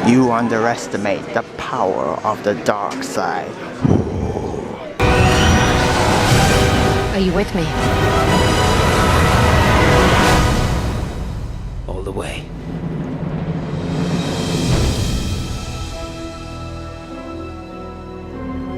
You underestimate the power of the dark side. Are you with me? All the way.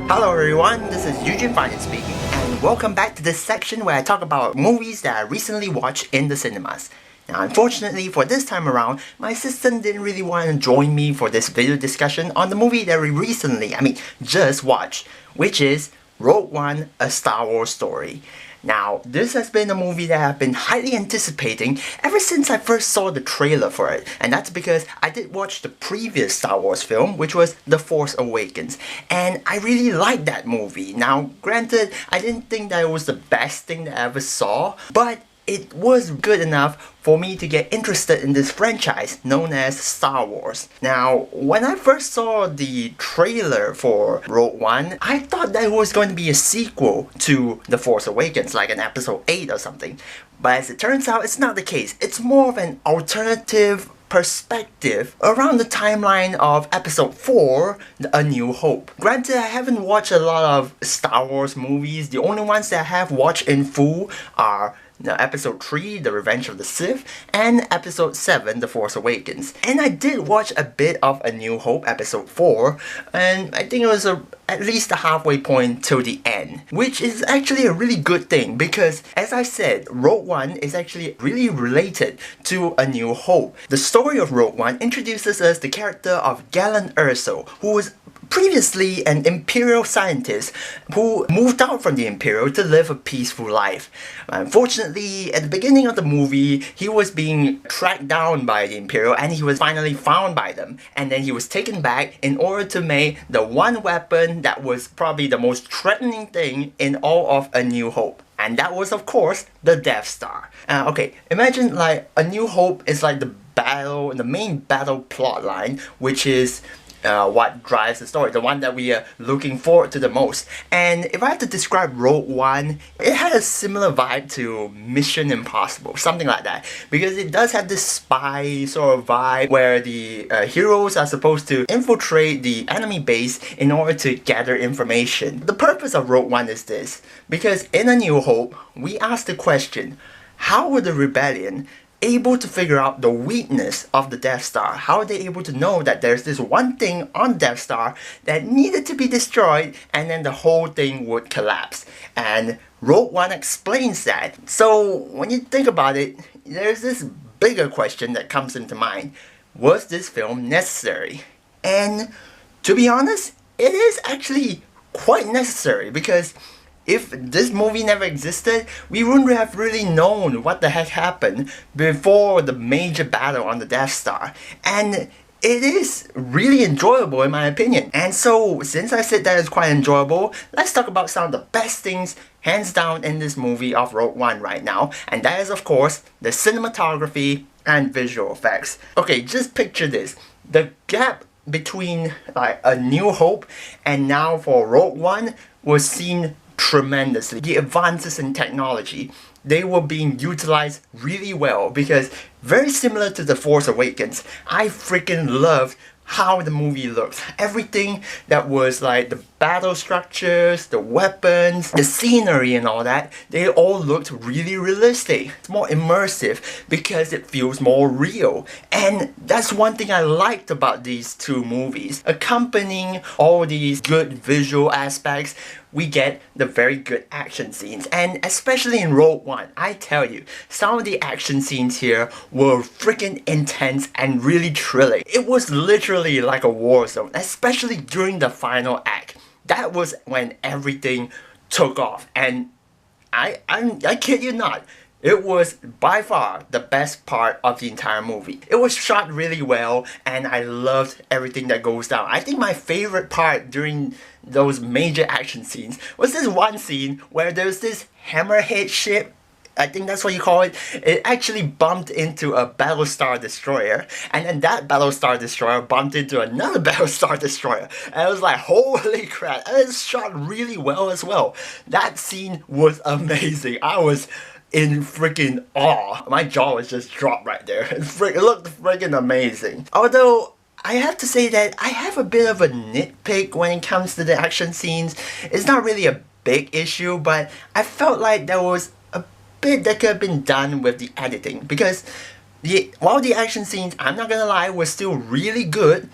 Hello everyone, this is Eugene Finance speaking, and welcome back to this section where I talk about movies that I recently watched in the cinemas. Now unfortunately for this time around, my assistant didn't really want to join me for this video discussion on the movie that we just watched, which is Rogue One, A Star Wars Story. Now, this has been a movie that I've been highly anticipating ever since I first saw the trailer for it, and that's because I did watch the previous Star Wars film, which was The Force Awakens, and I really liked that movie. Now, granted, I didn't think that it was the best thing that I ever saw, but it was good enough for me to get interested in this franchise known as Star Wars. Now, when I first saw the trailer for Rogue One, I thought that it was going to be a sequel to The Force Awakens, like an episode 8 or something. But as it turns out, it's not the case. It's more of an alternative perspective around the timeline of episode 4, A New Hope. Granted, I haven't watched a lot of Star Wars movies. The only ones that I have watched in full are episode 3, The Revenge of the Sith, and episode 7, The Force Awakens. And I did watch a bit of A New Hope, episode 4, and I think it was at least the halfway point till the end, which is actually a really good thing because, as I said, Rogue One is actually really related to A New Hope. The story of Rogue One introduces us the character of Galen Erso, who was previously an Imperial scientist who moved out from the Imperial to live a peaceful life. Unfortunately, at the beginning of the movie, he was being tracked down by the Imperial and he was finally found by them. And then he was taken back in order to make the one weapon that was probably the most threatening thing in all of A New Hope. And that was, of course, the Death Star. Okay, imagine like A New Hope is like the main battle plot line, which is what drives the story, the one that we are looking forward to the most. And if I had to describe Rogue One, it had a similar vibe to Mission Impossible, something like that, because it does have this spy sort of vibe where the heroes are supposed to infiltrate the enemy base in order to gather information. The purpose of Rogue One is this, because in A New Hope, we ask the question, how would the rebellion able to figure out the weakness of the Death Star? How are they able to know that there's this one thing on Death Star that needed to be destroyed and then the whole thing would collapse? And Rogue One explains that. So when you think about it, there's this bigger question that comes into mind. Was this film necessary? And to be honest, it is actually quite necessary because if this movie never existed, we wouldn't have really known what the heck happened before the major battle on the Death Star. And it is really enjoyable in my opinion. And so, since I said that it's quite enjoyable, let's talk about some of the best things hands down in this movie of Rogue One right now. And that is, of course, the cinematography and visual effects. Okay, just picture this. The gap between like A New Hope and now for Rogue One was seen tremendously. The advances in technology, they were being utilized really well because very similar to The Force Awakens, I freaking loved how the movie looked. Everything that was like the battle structures, the weapons, the scenery and all that, they all looked really realistic. It's more immersive because it feels more real. And that's one thing I liked about these two movies. Accompanying all these good visual aspects, we get the very good action scenes. And especially in Rogue One, I tell you, some of the action scenes here were freaking intense and really thrilling. It was literally like a war zone, especially during the final act. That was when everything took off, and I kid you not, it was by far the best part of the entire movie. It was shot really well, and I loved everything that goes down. I think my favorite part during those major action scenes was this one scene where there's this hammerhead ship, I think that's what you call it. It actually bumped into a Battlestar Destroyer, and then that Battlestar Destroyer bumped into another Battlestar Destroyer. And I was like, holy crap, and it's shot really well as well. That scene was amazing. I was in freaking awe. My jaw was just dropped right there. It looked freaking amazing. Although, I have to say that I have a bit of a nitpick when it comes to the action scenes. It's not really a big issue, but I felt like there was a bit that could have been done with the editing, because while the action scenes, I'm not gonna lie, were still really good,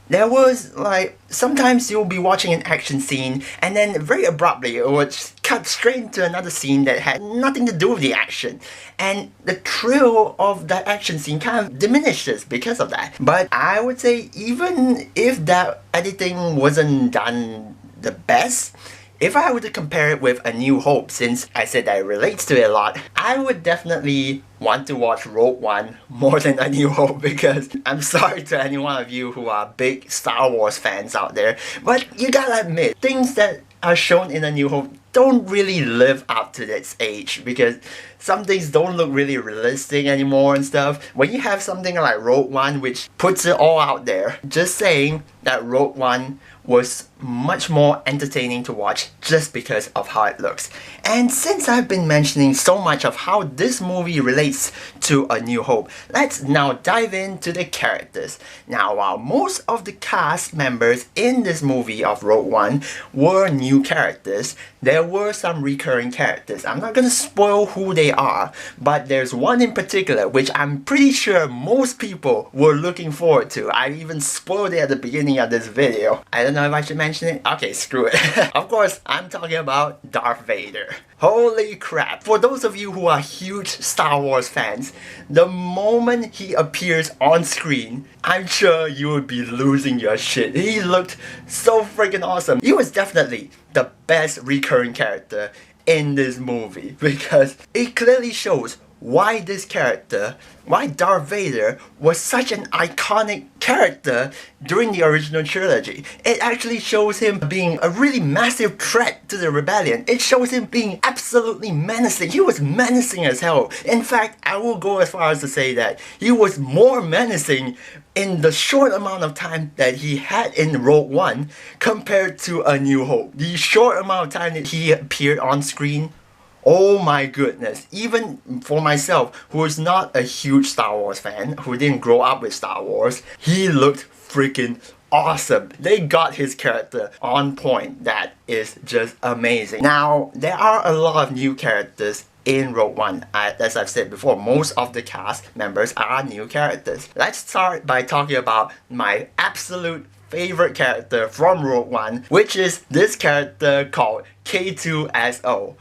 there was like sometimes you'll be watching an action scene and then very abruptly it would cut straight into another scene that had nothing to do with the action, and the thrill of that action scene kind of diminishes because of that. But I would say even if that editing wasn't done the best, if I were to compare it with A New Hope, since I said that it relates to it a lot, I would definitely want to watch Rogue One more than A New Hope, because I'm sorry to any one of you who are big Star Wars fans out there, but you gotta admit, things that are shown in A New Hope don't really live up to its age, because some things don't look really realistic anymore and stuff. When you have something like Rogue One which puts it all out there, just saying that Rogue One was much more entertaining to watch just because of how it looks. And since I've been mentioning so much of how this movie relates to A New Hope, let's now dive into the characters. Now, while most of the cast members in this movie of Rogue One were new characters, there were some recurring characters. I'm not gonna spoil who they are, but there's one in particular which I'm pretty sure most people were looking forward to. I even spoiled it at the beginning of this video. I don't know if I should mention it. Okay, screw it. Of course, I'm talking about Darth Vader. Holy crap. For those of you who are huge Star Wars fans, the moment he appears on screen, I'm sure you would be losing your shit. He looked so freaking awesome. He was definitely the best recurring character in this movie, because it clearly shows why this character, why Darth Vader was such an iconic character during the original trilogy. It actually shows him being a really massive threat to the rebellion. It shows him being absolutely menacing. He was menacing as hell. In fact, I will go as far as to say that he was more menacing in the short amount of time that he had in Rogue One compared to A New Hope. The short amount of time that he appeared on screen, oh my goodness, even for myself, who is not a huge Star Wars fan, who didn't grow up with Star Wars, he looked freaking awesome. They got his character on point. That is just amazing. Now, there are a lot of new characters in Rogue One. As I've said before, most of the cast members are new characters. Let's start by talking about my absolute favorite character from Rogue One, which is this character called K2SO.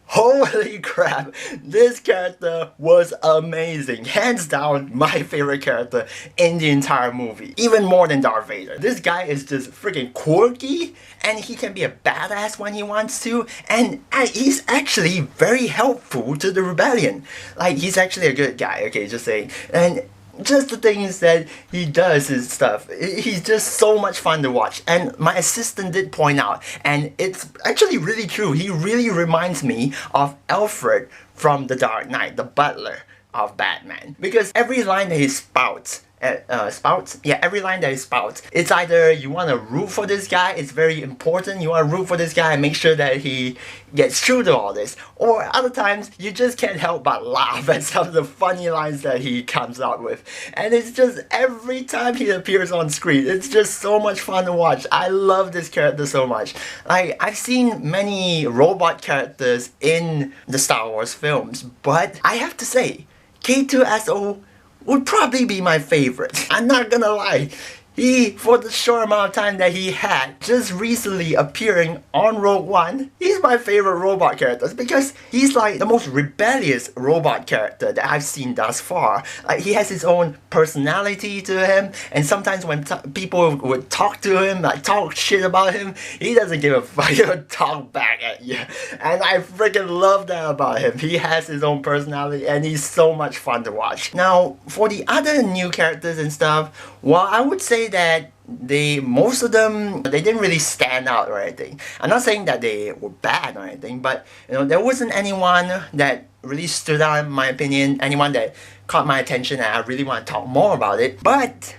Holy crap, this character was amazing. Hands down, my favorite character in the entire movie. Even more than Darth Vader. This guy is just freaking quirky, and he can be a badass when he wants to, and he's actually very helpful to the rebellion. Like, he's actually a good guy, okay, just saying. And just the things that he does and stuff, he's just so much fun to watch. And my assistant did point out, and it's actually really true, he really reminds me of Alfred from The Dark Knight, the butler of Batman. Because every line that he spouts, every line that he spouts, it's either you want to root for this guy, it's very important, you want to root for this guy and make sure that he gets through to all this, or other times you just can't help but laugh at some of the funny lines that he comes out with. And it's just every time he appears on screen, it's just so much fun to watch. I love this character so much. Like, I've seen many robot characters in the Star Wars films, but I have to say, K2SO would probably be my favorite. I'm not gonna lie. He, for the short amount of time that he had, just recently appearing on Rogue One, he's my favorite robot character because he's like the most rebellious robot character that I've seen thus far. Like, he has his own personality to him, and sometimes when people would talk to him, like talk shit about him, he doesn't give a fuck, he'll talk back at you. And I freaking love that about him. He has his own personality and he's so much fun to watch. Now, for the other new characters and stuff, well, I would say that most of them, they didn't really stand out or anything. I'm not saying that they were bad or anything, but there wasn't anyone that really stood out in my opinion, anyone that caught my attention and I really want to talk more about it. But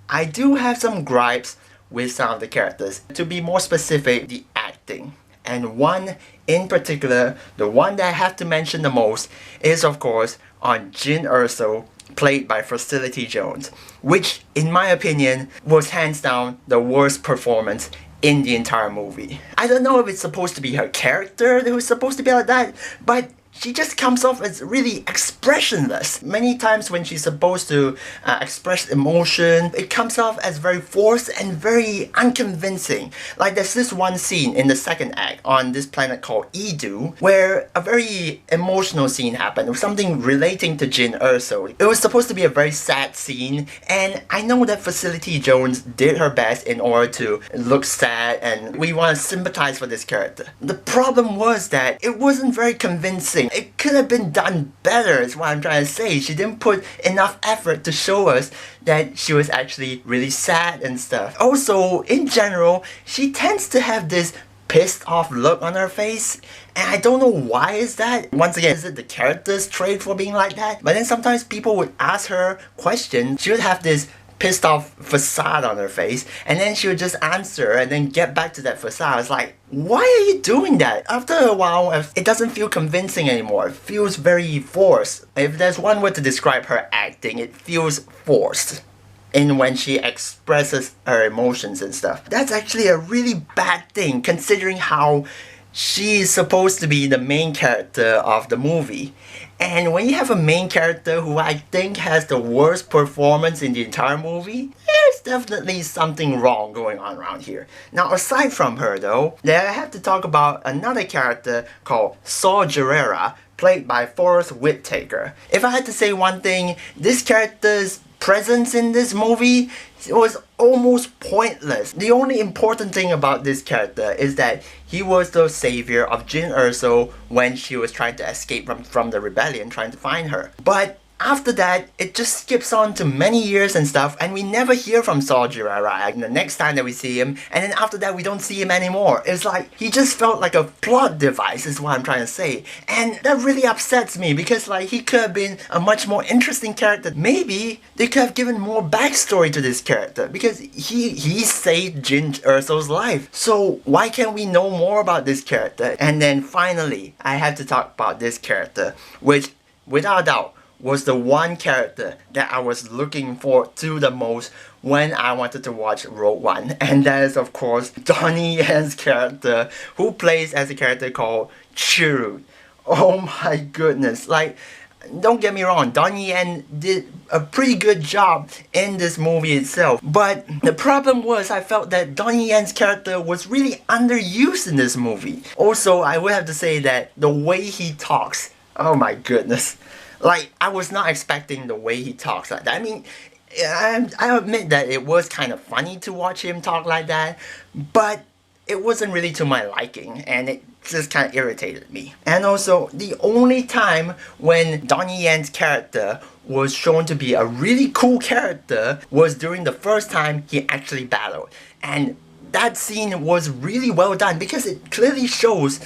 I do have some gripes with some of the characters. To be more specific, the acting. And one in particular, the one that I have to mention the most, is of course on Jyn Erso played by Felicity Jones, which in my opinion was hands down the worst performance in the entire movie. I don't know if it's supposed to be her character that was supposed to be like that, but she just comes off as really expressionless. Many times when she's supposed to express emotion, it comes off as very forced and very unconvincing. Like there's this one scene in the second act on this planet called Edu, where a very emotional scene happened, something relating to Jin Erso. It was supposed to be a very sad scene, and I know that Felicity Jones did her best in order to look sad, and we want to sympathize for this character. The problem was that it wasn't very convincing. It could have been done better is what I'm trying to say. She didn't put enough effort to show us that she was actually really sad and stuff. Also, in general, she tends to have this pissed off look on her face, and I don't know why is that. Once again, is it the character's trait for being like that? But then sometimes people would ask her questions, she would have this pissed off facade on her face, and then she would just answer and then get back to that facade. It's like, why are you doing that? After a while, it doesn't feel convincing anymore. It feels very forced. If there's one word to describe her acting, it feels forced. And when she expresses her emotions and stuff. That's actually a really bad thing considering how she's supposed to be the main character of the movie. And when you have a main character who I think has the worst performance in the entire movie, there's definitely something wrong going on around here. Now aside from her though, I have to talk about another character called Saw Gerrera, played by Forrest Whitaker. If I had to say one thing, this character's presence in this movie was almost pointless. The only important thing about this character is that he was the savior of Jin Erso when she was trying to escape from the rebellion, trying to find her. But after that, it just skips on to many years and stuff, and we never hear from Saw Gerrera the next time that we see him, and then after that we don't see him anymore. It's like, he just felt like a plot device is what I'm trying to say. And that really upsets me, because like, he could have been a much more interesting character. Maybe they could have given more backstory to this character, because he saved Jin Erso's life. So why can't we know more about this character? And then finally, I have to talk about this character, which without a doubt was the one character that I was looking forward to the most when I wanted to watch Rogue One, and that is of course Donnie Yen's character, who plays as a character called Chiru. Oh my goodness, like, don't get me wrong, Donnie Yen did a pretty good job in this movie itself, but the problem was I felt that Donnie Yen's character was really underused in this movie. Also, I would have to say that the way he talks, oh my goodness. Like, I was not expecting the way he talks like that. I mean, I admit that it was kind of funny to watch him talk like that, but it wasn't really to my liking, and it just kind of irritated me. And also, the only time when Donnie Yen's character was shown to be a really cool character was during the first time he actually battled. And that scene was really well done, because it clearly shows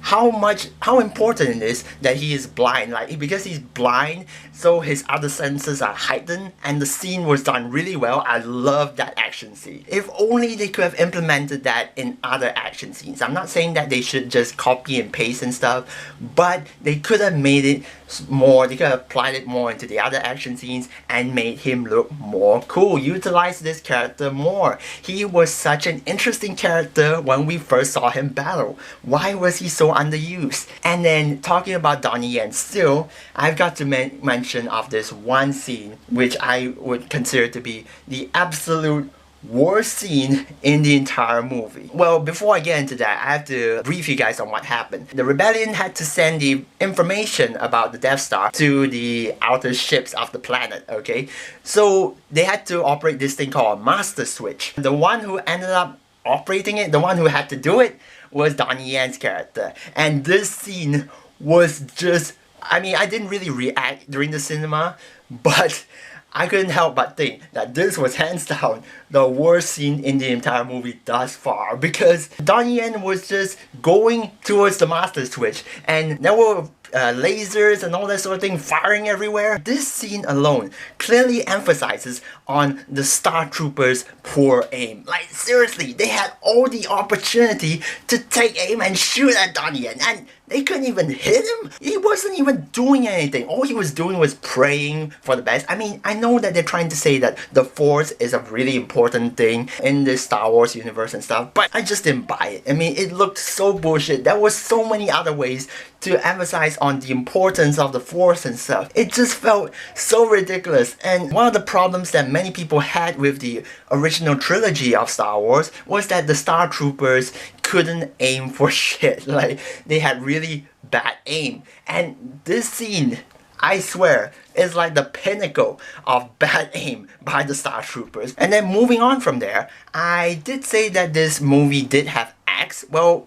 how important it is that he is blind. Like, because he's blind, so his other senses are heightened, and the scene was done really well. I love that action scene. If only they could have implemented that in other action scenes. I'm not saying that they should just copy and paste and stuff, but they could have made it more, they could have applied it more into the other action scenes and made him look more cool. Utilize this character more. He was such an interesting character when we first saw him battle. Why was he so underused? And then talking about Donnie Yen still, I've got to mention of this one scene which I would consider to be the absolute worst scene in the entire movie. Well, before I get into that, I have to brief you guys on what happened. The rebellion had to send the information about the Death Star to the outer ships of the planet, okay? So they had to operate this thing called a master switch. The one who ended up operating it, the one who had to do it, was Donnie Yen's character. And this scene was just, I mean, I didn't really react during the cinema, but I couldn't help but think that this was hands down the worst scene in the entire movie thus far, because Donnie Yen was just going towards the master switch and there were lasers and all that sort of thing firing everywhere. This scene alone clearly emphasizes on the Star Troopers' poor aim. Like, seriously, they had all the opportunity to take aim and shoot at Donnie Yen, and they couldn't even hit him. He wasn't wasn't even doing anything. All he was doing was praying for the best. I mean, I know that they're trying to say that the Force is a really important thing in this Star Wars universe and stuff, but I just didn't buy it. I mean, it looked so bullshit. There was so many other ways to emphasize on the importance of the Force and stuff. It just felt so ridiculous. And one of the problems that many people had with the original trilogy of Star Wars was that the Star Troopers couldn't aim for shit. Like, they had really bad aim. And this scene, I swear, is like the pinnacle of bad aim by the Star Troopers. And then moving on from there, I did say that this movie did have acts. Well,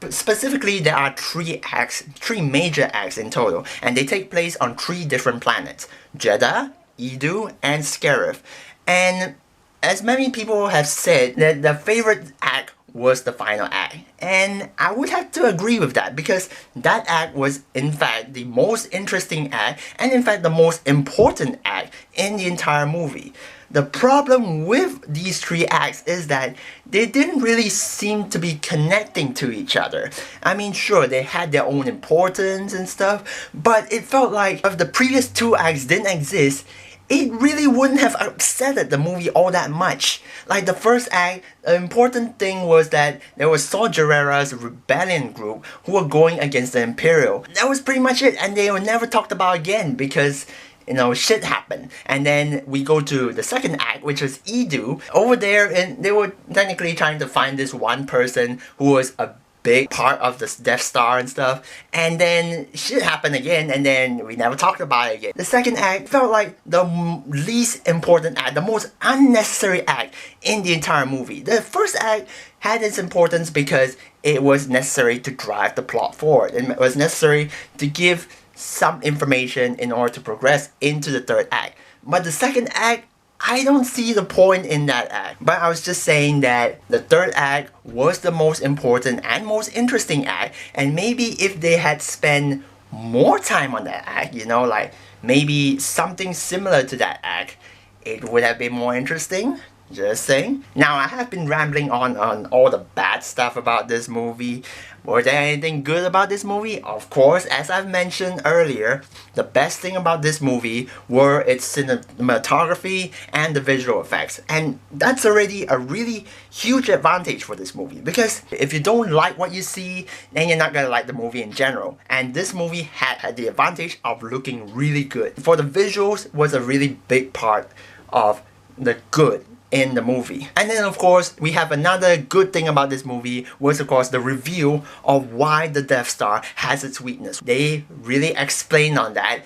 specifically, there are 3 acts, 3 major acts in total, and they take place on 3 different planets: Jeddah, Edu, and Scarif. And as many people have said, that the favorite act was the final act. And I would have to agree with that, because that act was in fact the most interesting act, and in fact the most important act in the entire movie. The problem with these 3 acts is that they didn't really seem to be connecting to each other. I mean, sure, they had their own importance and stuff, but it felt like if the previous 2 acts didn't exist, it really wouldn't have upset the movie all that much. Like the first act, the important thing was that there was Saw Gerrera's rebellion group who were going against the Imperial. That was pretty much it, and they were never talked about again because, you know, shit happened. And then we go to the second act, which was Edu. Over there, and they were technically trying to find this one person who was a big part of the Death Star and stuff, and then shit happened again, and then we never talked about it again. The second act felt like the least important act, the most unnecessary act in the entire movie. The first act had its importance because it was necessary to drive the plot forward. It was necessary to give some information in order to progress into the third act. But the second act, I don't see the point in that act. But I was just saying that the third act was the most important and most interesting act, and maybe if they had spent more time on that act, you know, like maybe something similar to that act, it would have been more interesting. Just saying. Now, I have been rambling on all the bad stuff about this movie. Was there anything good about this movie? Of course, as I've mentioned earlier, the best thing about this movie were its cinematography and the visual effects. And that's already a really huge advantage for this movie, because if you don't like what you see, then you're not gonna like the movie in general. And this movie had the advantage of looking really good. For the visuals was a really big part of the good in the movie. And then of course, we have another good thing about this movie was of course the reveal of why the Death Star has its weakness. They really explain on that,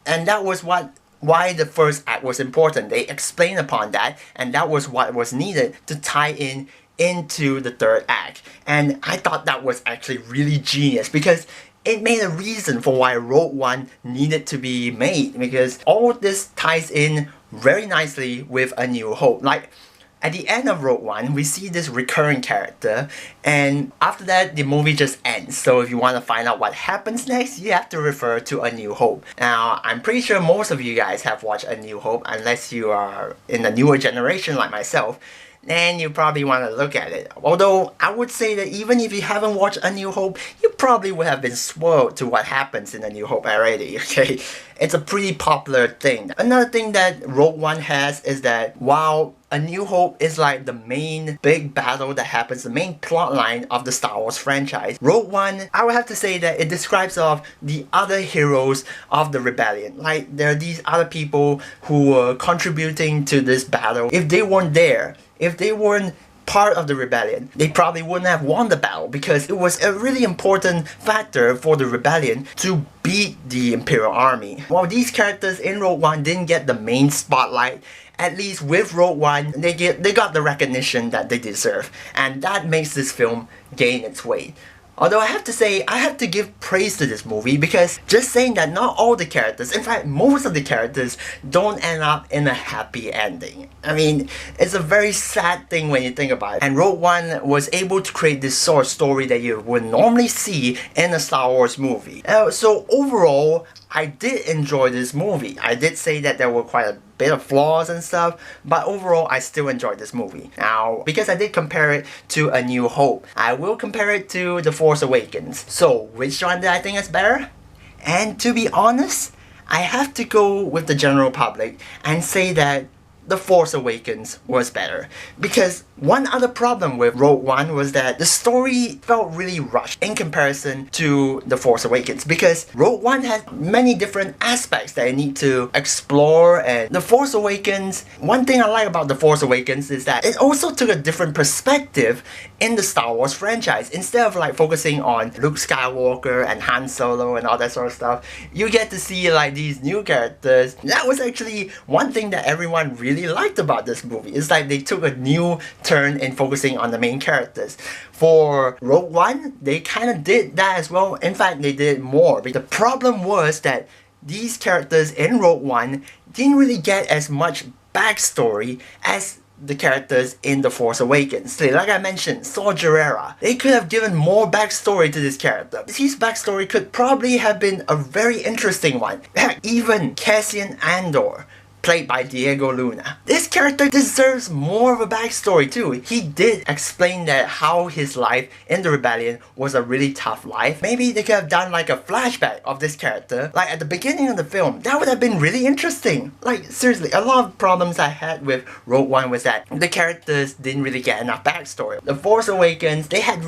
and that was why the first act was important. They explained upon that, and that was what was needed to tie in into the third act. And I thought that was actually really genius, because it made a reason for why Rogue One needed to be made, because all this ties in very nicely with A New Hope. Like, at the end of Rogue One, we see this recurring character, and after that, the movie just ends. So if you want to find out what happens next, you have to refer to A New Hope. Now, I'm pretty sure most of you guys have watched A New Hope, unless you are in the newer generation like myself. Then you probably want to look at it. Although, I would say that even if you haven't watched A New Hope, you probably would have been spoiled to what happens in A New Hope already, okay? It's a pretty popular thing. Another thing that Rogue One has is that while A New Hope is like the main big battle that happens, the main plot line of the Star Wars franchise, Rogue One, I would have to say that it describes of the other heroes of the rebellion. Like, there are these other people who were contributing to this battle. If they weren't there, if they weren't part of the rebellion, they probably wouldn't have won the battle, because it was a really important factor for the rebellion to beat the Imperial Army. While these characters in Rogue One didn't get the main spotlight, at least with Rogue One, they got the recognition that they deserve, and that makes this film gain its weight. Although I have to say, I have to give praise to this movie, because just saying that not all the characters, in fact most of the characters, don't end up in a happy ending. I mean, it's a very sad thing when you think about it. And Rogue One was able to create this sort of story that you would normally see in a Star Wars movie. So overall, I did enjoy this movie. I did say that there were quite a bit of flaws and stuff, but overall I still enjoyed this movie. Now, because I did compare it to A New Hope, I will compare it to The Force Awakens. So, which one did I think is better? And to be honest, I have to go with the general public and say that The Force Awakens was better. Because one other problem with Rogue One was that the story felt really rushed in comparison to The Force Awakens. Because Rogue One has many different aspects that I need to explore, and The Force Awakens, one thing I like about The Force Awakens is that it also took a different perspective in the Star Wars franchise. Instead of like focusing on Luke Skywalker and Han Solo and all that sort of stuff, you get to see like these new characters. That was actually one thing that everyone really liked about this movie. It's like they took a new turn in focusing on the main characters. For Rogue One, they kind of did that as well. In fact, they did more. But the problem was that these characters in Rogue One didn't really get as much backstory as the characters in The Force Awakens. So, like I mentioned, Saw Gerrera. They could have given more backstory to this character. His backstory could probably have been a very interesting one. Heck, even Cassian Andor, played by Diego Luna. This character deserves more of a backstory too. He did explain that how his life in the rebellion was a really tough life. Maybe they could have done like a flashback of this character, like at the beginning of the film. That would have been really interesting. Like seriously, a lot of problems I had with Rogue One was that the characters didn't really get enough backstory. The Force Awakens, they had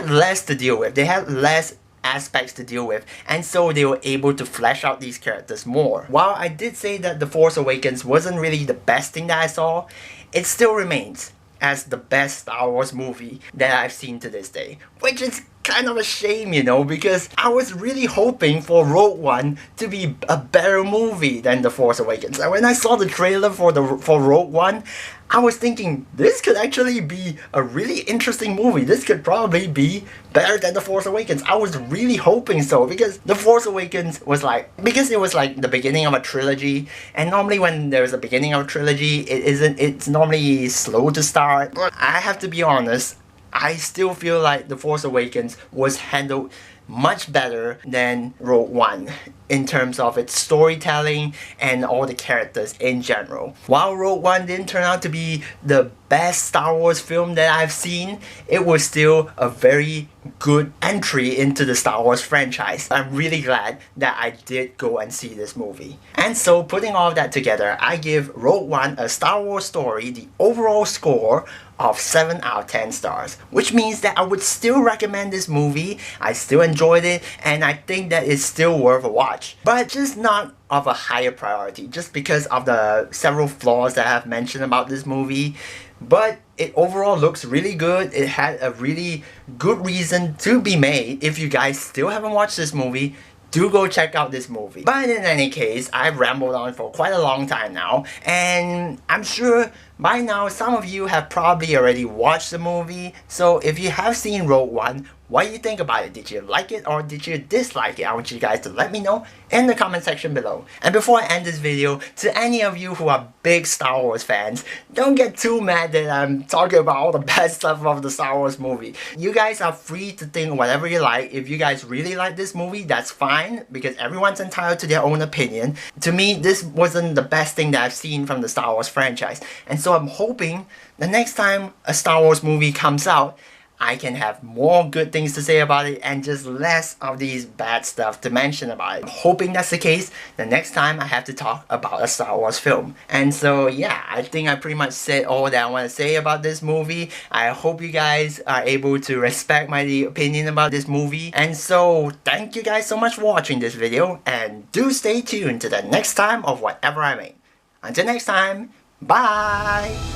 less to deal with. They had less aspects to deal with, and so they were able to flesh out these characters more. While I did say that The Force Awakens wasn't really the best thing that I saw, it still remains as the best Star Wars movie that I've seen to this day. Which is kind of a shame, you know, because I was really hoping for Rogue One to be a better movie than The Force Awakens. And when I saw the trailer for Rogue One, I was thinking, this could actually be a really interesting movie. This could probably be better than The Force Awakens. I was really hoping so, because The Force Awakens was like, because it was like the beginning of a trilogy, and normally when there's a beginning of a trilogy, it's normally slow to start. But I have to be honest, I still feel like The Force Awakens was handled much better than Rogue One in terms of its storytelling and all the characters in general. While Rogue One didn't turn out to be the best Star Wars film that I've seen, it was still a very good entry into the Star Wars franchise. I'm really glad that I did go and see this movie. And so putting all of that together, I give Rogue One, A Star Wars Story, the overall score of 7 out of 10 stars, which means that I would still recommend this movie. I still enjoyed it, and I think that it's still worth a watch, but just not of a higher priority, just because of the several flaws that I have mentioned about this movie. But it overall looks really good. It had a really good reason to be made. If you guys still haven't watched this movie, do go check out this movie. But in any case, I've rambled on for quite a long time now, and I'm sure by now some of you have probably already watched the movie. So if you have seen Rogue One, what do you think about it? Did you like it or did you dislike it? I want you guys to let me know in the comment section below. And before I end this video, to any of you who are big Star Wars fans, don't get too mad that I'm talking about all the bad stuff of the Star Wars movie. You guys are free to think whatever you like. If you guys really like this movie, that's fine, because everyone's entitled to their own opinion. To me, this wasn't the best thing that I've seen from the Star Wars franchise. And so I'm hoping the next time a Star Wars movie comes out, I can have more good things to say about it and just less of these bad stuff to mention about it. I'm hoping that's the case the next time I have to talk about a Star Wars film. And so yeah, I think I pretty much said all that I want to say about this movie. I hope you guys are able to respect my opinion about this movie. And so thank you guys so much for watching this video, and do stay tuned to the next time of whatever I make. Until next time, bye!